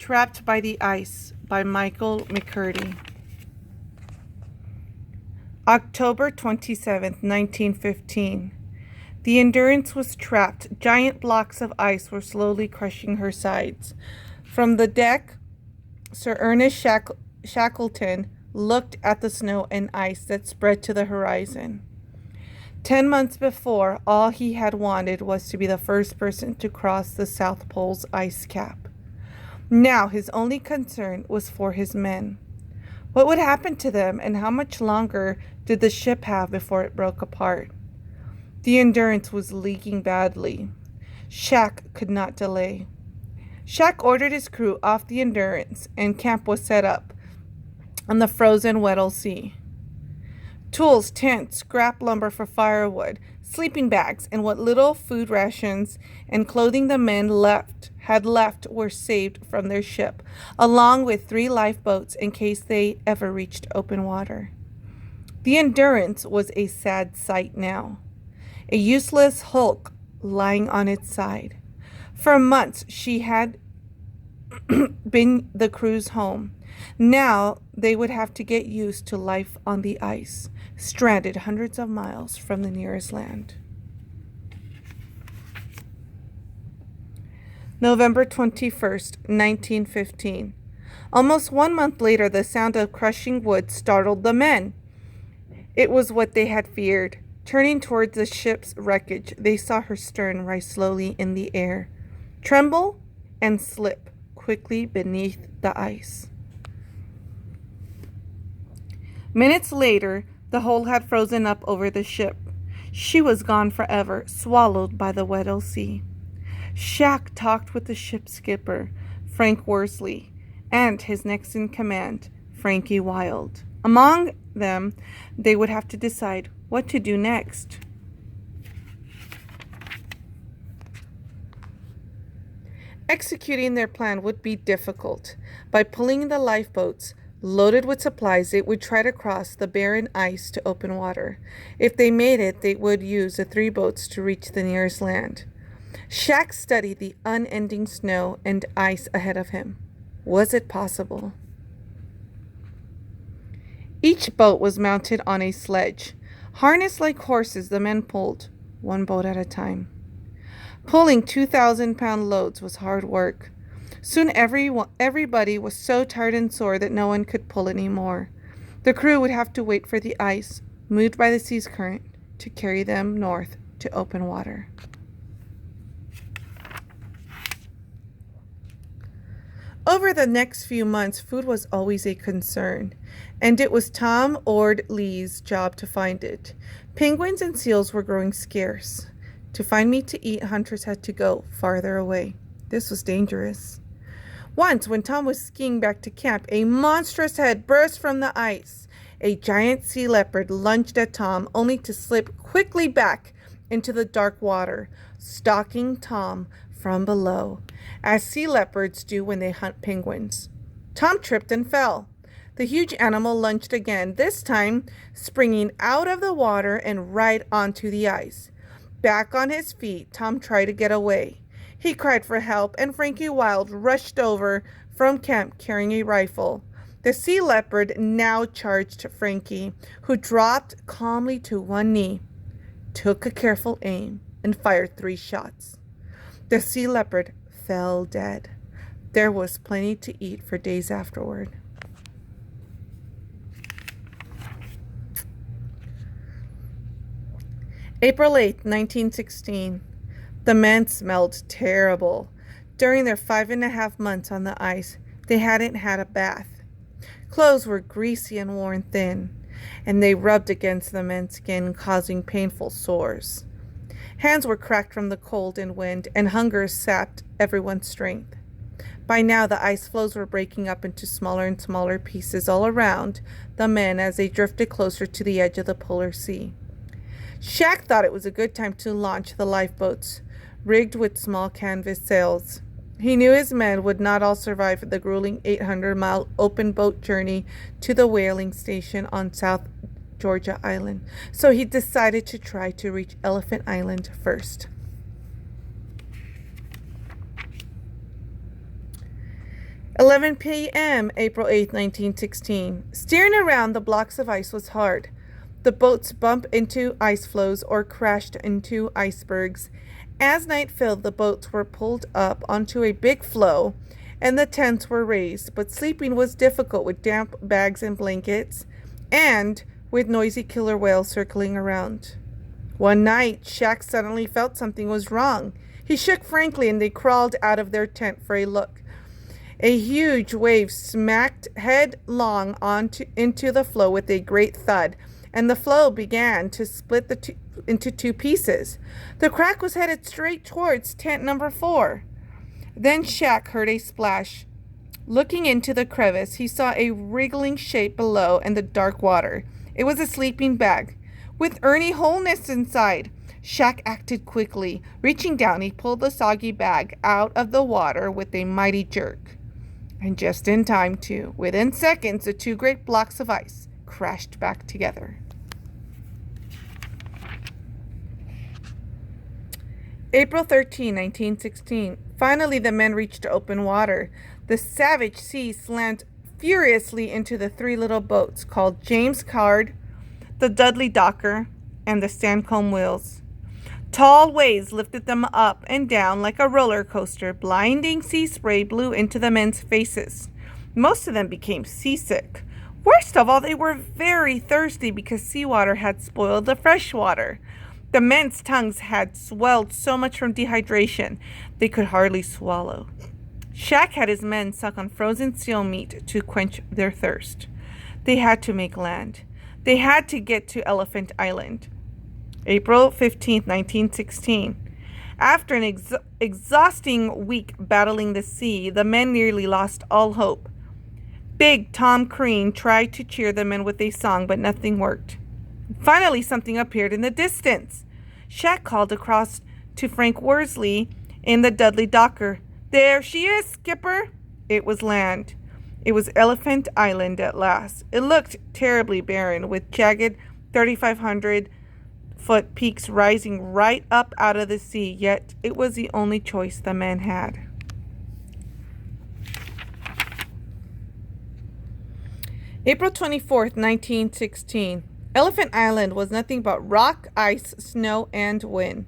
Trapped by the Ice by Michael McCurdy. October 27th, 1915. The Endurance was trapped. Giant blocks of ice were slowly crushing her sides. From the deck, Sir Ernest Shackleton looked at the snow and ice that spread to the horizon. 10 months before, all he had wanted was to be the first person to cross the South Pole's ice cap. Now his only concern was for his men. What would happen to them, and how much longer did the ship have before it broke apart? The Endurance was leaking badly. Shack could not delay. Shack ordered his crew off the Endurance, and camp was set up on the frozen Weddell Sea. Tools, tents, scrap lumber for firewood, sleeping bags, and what little food rations and clothing the men had left were saved from their ship, along with 3 lifeboats in case they ever reached open water. The Endurance was a sad sight now, a useless hulk lying on its side. For months she had been the crew's home. Now they would have to get used to life on the ice, stranded hundreds of miles from the nearest land. November 21st, 1915. Almost 1 month later, the sound of crushing wood startled the men. It was what they had feared. Turning towards the ship's wreckage, they saw her stern rise slowly in the air, tremble, and slip quickly beneath the ice. Minutes later, the hull had frozen up over the ship. She was gone forever, swallowed by the Weddell Sea. Shack talked with the ship's skipper, Frank Worsley, and his next in command, Frankie Wild. Among them, they would have to decide what to do next. Executing their plan would be difficult. By pulling the lifeboats loaded with supplies, they would try to cross the barren ice to open water. If they made it, they would use the 3 boats to reach the nearest land. Shack studied the unending snow and ice ahead of him. Was it possible? Each boat was mounted on a sledge. Harnessed like horses, the men pulled, 1 boat at a time. Pulling 2,000-pound loads was hard work. Soon everybody was so tired and sore that no one could pull anymore. The crew would have to wait for the ice, moved by the sea's current, to carry them north to open water. Over the next few months, food was always a concern, and it was Tom Ord Lee's job to find it. Penguins and seals were growing scarce. To find meat to eat, hunters had to go farther away. This was dangerous. Once, when Tom was skiing back to camp, a monstrous head burst from the ice. A giant sea leopard lunged at Tom, only to slip quickly back into the dark water, stalking Tom from below, as sea leopards do when they hunt penguins. Tom tripped and fell. The huge animal lunged again, this time springing out of the water and right onto the ice. Back on his feet, Tom tried to get away. He cried for help, and Frankie Wild rushed over from camp carrying a rifle. The sea leopard now charged Frankie, who dropped calmly to 1 knee, took a careful aim, and fired 3 shots. The sea leopard fell dead. There was plenty to eat for days afterward. April 8, 1916. The men smelled terrible. During their 5.5 months on the ice, they hadn't had a bath. Clothes were greasy and worn thin, and they rubbed against the men's skin, causing painful sores. Hands were cracked from the cold and wind, and hunger sapped everyone's strength. By now, the ice floes were breaking up into smaller and smaller pieces all around the men as they drifted closer to the edge of the polar sea. Shack thought it was a good time to launch the lifeboats, rigged with small canvas sails. He knew his men would not all survive the grueling 800-mile open boat journey to the whaling station on South Georgia Island, so he decided to try to reach Elephant Island first. 11 p.m., April 8, 1916. Steering around the blocks of ice was hard. The boats bumped into ice floes or crashed into icebergs. As night filled, the boats were pulled up onto a big floe and the tents were raised, but sleeping was difficult with damp bags and blankets and with noisy killer whales circling around. One night, Shaq suddenly felt something was wrong. He shook Franklin and they crawled out of their tent for a look. A huge wave smacked headlong into the floe with a great thud, and the floe began to split into two pieces. The crack was headed straight towards tent number 4. Then Shaq heard a splash. Looking into the crevice, he saw a wriggling shape below in the dark water. It was a sleeping bag, with Ernie Holness inside. Shaq acted quickly. Reaching down, he pulled the soggy bag out of the water with a mighty jerk. And just in time, too. Within seconds, the two great blocks of ice crashed back together. April 13, 1916. Finally, the men reached open water. The savage sea slammed furiously into the 3 little boats called James Caird, the Dudley Docker, and the Stancomb Wills. Tall waves lifted them up and down like a roller coaster. Blinding sea spray blew into the men's faces. Most of them became seasick. Worst of all, they were very thirsty because seawater had spoiled the fresh water. The men's tongues had swelled so much from dehydration they could hardly swallow. Shaq had his men suck on frozen seal meat to quench their thirst. They had to make land. They had to get to Elephant Island. April 15, 1916. After an exhausting week battling the sea, the men nearly lost all hope. Big Tom Crean tried to cheer the men with a song, but nothing worked. Finally, something appeared in the distance. Shaq called across to Frank Worsley in the Dudley Docker. "There she is, Skipper." It was land. It was Elephant Island at last. It looked terribly barren, with jagged 3,500-foot peaks rising right up out of the sea, yet it was the only choice the men had. April 24th, 1916. Elephant Island was nothing but rock, ice, snow, and wind.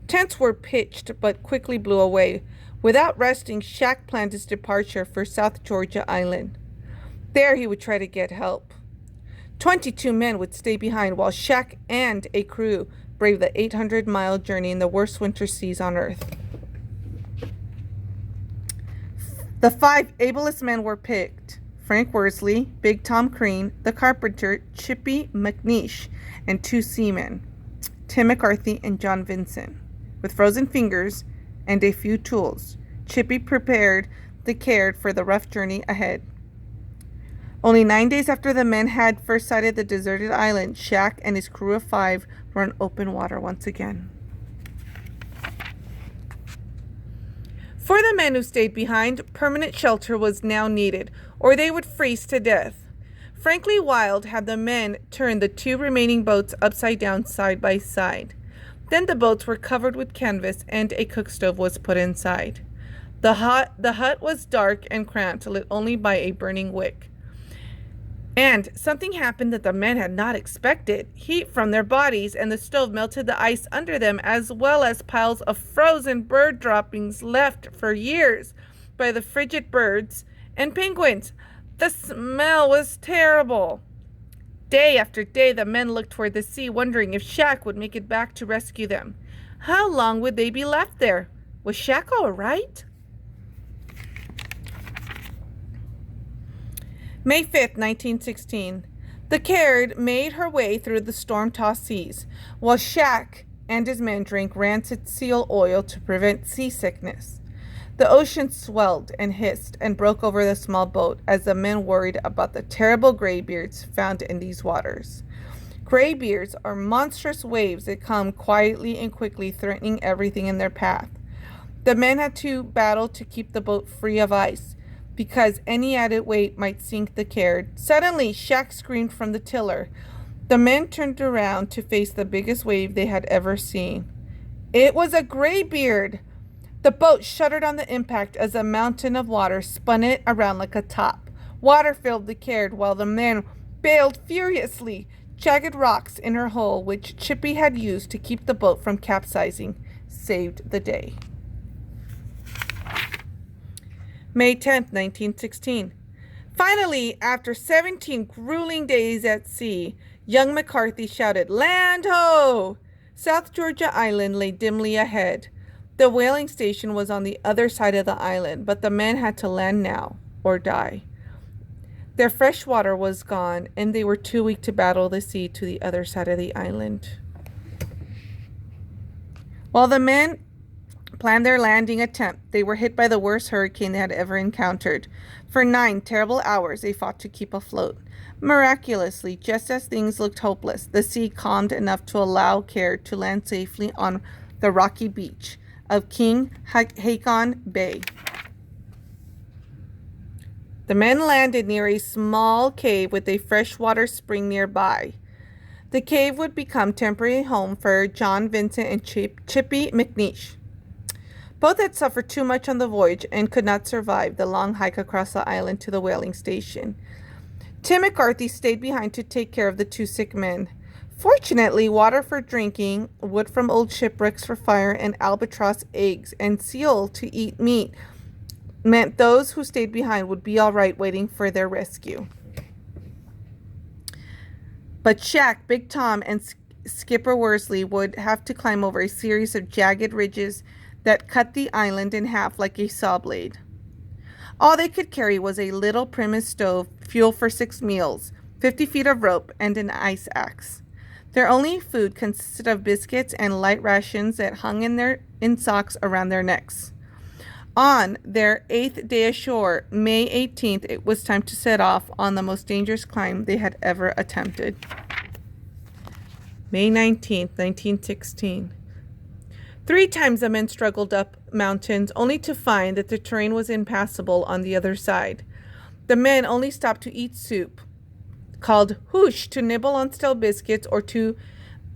Tents were pitched but quickly blew away. Without resting, Shaq planned his departure for South Georgia Island. There he would try to get help. 22 men would stay behind while Shaq and a crew braved the 800-mile journey in the worst winter seas on Earth. The 5 ablest men were picked: Frank Worsley, Big Tom Crean, the carpenter Chippy McNeish, and 2 seamen, Tim McCarthy and John Vincent. With frozen fingers and a few tools, Chippy prepared the Caird for the rough journey ahead. Only 9 days after the men had first sighted the deserted island, Shaq and his crew of 5 were on open water once again. For the men who stayed behind, permanent shelter was now needed, or they would freeze to death. Franklin Wild had the men turn the 2 remaining boats upside down side by side. Then the boats were covered with canvas and a cook stove was put inside. The hut was dark and cramped, lit only by a burning wick. And something happened that the men had not expected. Heat from their bodies and the stove melted the ice under them, as well as piles of frozen bird droppings left for years by the frigid birds and penguins. The smell was terrible. Day after day, the men looked toward the sea, wondering if Shaq would make it back to rescue them. How long would they be left there? Was Shaq all right? May 5th, 1916. The Caird made her way through the storm-tossed seas, while Shaq and his men drank rancid seal oil to prevent seasickness. The ocean swelled and hissed and broke over the small boat as the men worried about the terrible graybeards found in these waters. Graybeards are monstrous waves that come quietly and quickly, threatening everything in their path. The men had to battle to keep the boat free of ice, because any added weight might sink the Caird. Suddenly, Shaq screamed from the tiller. The men turned around to face the biggest wave they had ever seen. It was a graybeard. The boat shuddered on the impact as a mountain of water spun it around like a top. Water filled the Caird while the men bailed furiously. Jagged rocks in her hull, which Chippy had used to keep the boat from capsizing, saved the day. May 10th, 1916. Finally, after 17 grueling days at sea, young McCarthy shouted, "Land ho!" South Georgia Island lay dimly ahead. The whaling station was on the other side of the island, but the men had to land now or die. Their fresh water was gone, and they were too weak to battle the sea to the other side of the island. While the men planned their landing attempt, they were hit by the worst hurricane they had ever encountered. For 9 terrible hours, they fought to keep afloat. Miraculously, just as things looked hopeless, the sea calmed enough to allow Caird to land safely on the rocky beach of King Haakon Bay. The men landed near a small cave with a freshwater spring nearby. The cave would become temporary home for John Vincent and Chippy McNeish. Both had suffered too much on the voyage and could not survive the long hike across the island to the whaling station. Tim McCarthy stayed behind to take care of the 2 sick men. Fortunately, water for drinking, wood from old shipwrecks for fire, and albatross eggs and seal to eat meat meant those who stayed behind would be all right waiting for their rescue. But Shaq, Big Tom, and Skipper Worsley would have to climb over a series of jagged ridges that cut the island in half like a saw blade. All they could carry was a little Primus stove, fuel for 6 meals, 50 feet of rope, and an ice axe. Their only food consisted of biscuits and light rations that hung in socks around their necks. On their 8th day ashore, May 18th, it was time to set off on the most dangerous climb they had ever attempted. May 19th, 1916. 3 times the men struggled up mountains, only to find that the terrain was impassable on the other side. The men only stopped to eat soup, called hoosh, to nibble on stale biscuits, or to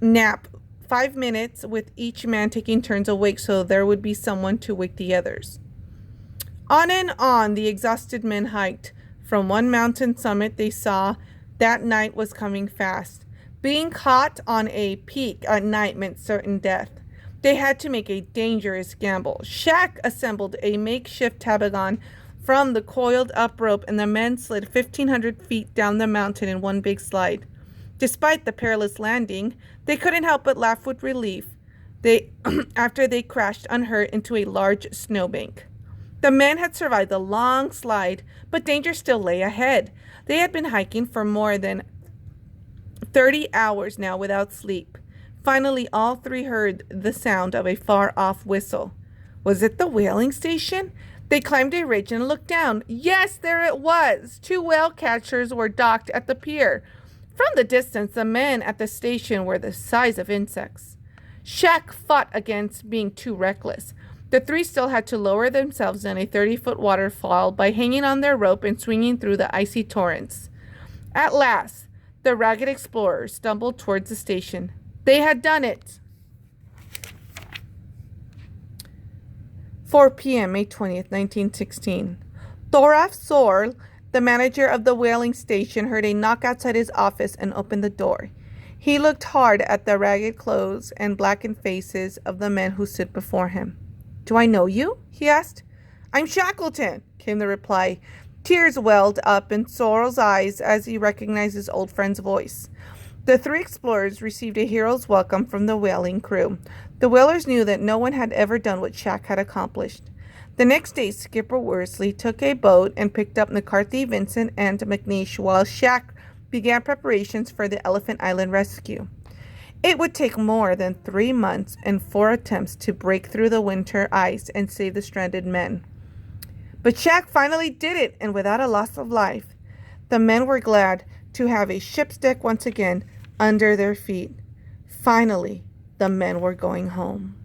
nap 5 minutes, with each man taking turns awake so there would be someone to wake the others. On and on the exhausted men hiked. From one mountain summit they saw that night was coming fast. Being caught on a peak at night meant certain death. They had to make a dangerous gamble. Shaq assembled a makeshift toboggan from the coiled up rope, and the men slid 1,500 feet down the mountain in one big slide. Despite the perilous landing, they couldn't help but laugh with relief after they crashed unhurt into a large snowbank. The men had survived the long slide, but danger still lay ahead. They had been hiking for more than 30 hours now without sleep. Finally, all 3 heard the sound of a far-off whistle. Was it the whaling station? They climbed a ridge and looked down. Yes, there it was. 2 whale catchers were docked at the pier. From the distance, the men at the station were the size of insects. Shaq fought against being too reckless. The 3 still had to lower themselves in a 30-foot waterfall by hanging on their rope and swinging through the icy torrents. At last, the ragged explorers stumbled towards the station. They had done it. 4 p.m., May 20th, 1916. Thoralf Sorl, the manager of the whaling station, heard a knock outside his office and opened the door. He looked hard at the ragged clothes and blackened faces of the men who stood before him. "Do I know you?" he asked. "I'm Shackleton," came the reply. Tears welled up in Sorl's eyes as he recognized his old friend's voice. The 3 explorers received a hero's welcome from the whaling crew. The whalers knew that no one had ever done what Shaq had accomplished. The next day, Skipper Worsley took a boat and picked up McCarthy, Vincent, and McNeish, while Shaq began preparations for the Elephant Island rescue. It would take more than 3 months and 4 attempts to break through the winter ice and save the stranded men. But Shaq finally did it, and without a loss of life. The men were glad to have a ship's deck once again under their feet. Finally, the men were going home.